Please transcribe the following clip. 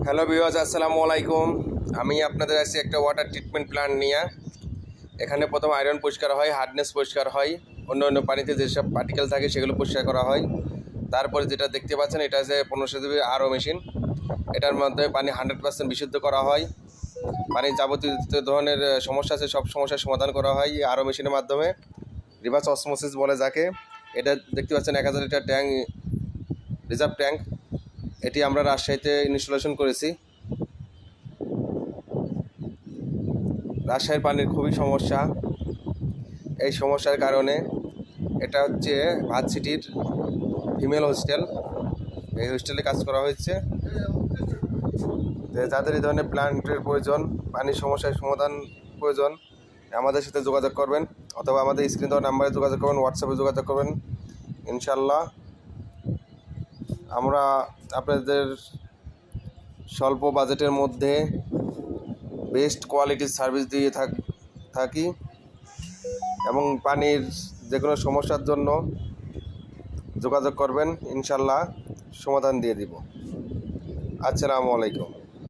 Hello viewers, আসসালামু আলাইকুম। আমি আপনাদের আছি একটা ওয়াটার ট্রিটমেন্ট প্ল্যান্ট নিয়ে। এখানে প্রথম আয়রন পরিষ্কার হয়, হার্ডনেস পরিষ্কার হয়, অন্য অন্য পানিতে যেসব পার্টিকেল থাকে সেগুলো পরিষ্কার করা হয়। তারপরে যেটা দেখতে পাচ্ছেন এটা হচ্ছে 1500 জিবি আরও মেশিন। এটার মাধ্যমে পানি 100% বিশুদ্ধ করা হয়। পানির যাবতীয় যত ধরনের সমস্যা আছে সব সমস্যার সমাধান করা হয় এই আরও মেশিনের মাধ্যমে। রিভার্স অসমোসিস বলে যাকে। এটা দেখতে পাচ্ছেন 1000 লিটার ট্যাঙ্ক, রিজার্ভ ট্যাঙ্ক। এটি আমরা রাজশাহীতে ইনস্টলেশন করেছি। রাজশাহীর পানির খুবই সমস্যা। এই সমস্যার কারণে এটা হচ্ছে ভার্সিটির ফিমেল হোস্টেল। এই হোস্টেলে কাজ করা হয়েছে। যাদের এই ধরনের প্ল্যান্টের প্রয়োজন, পানির সমস্যার সমাধান প্রয়োজন, আমাদের সাথে যোগাযোগ করবেন, অথবা আমাদের স্ক্রিন দেওয়া নাম্বারে যোগাযোগ করবেন, হোয়াটসঅ্যাপে যোগাযোগ করবেন। ইনশাল্লাহ আমরা আপনাদের স্বল্প বাজেটের মধ্যে বেস্ট কোয়ালিটির সার্ভিস দিয়ে থাকি এবং পানির যে কোনো সমস্যার জন্য যোগাযোগ করবেন, ইনশাল্লাহ সমাধান দিয়ে দিব। আসসালামু আলাইকুম।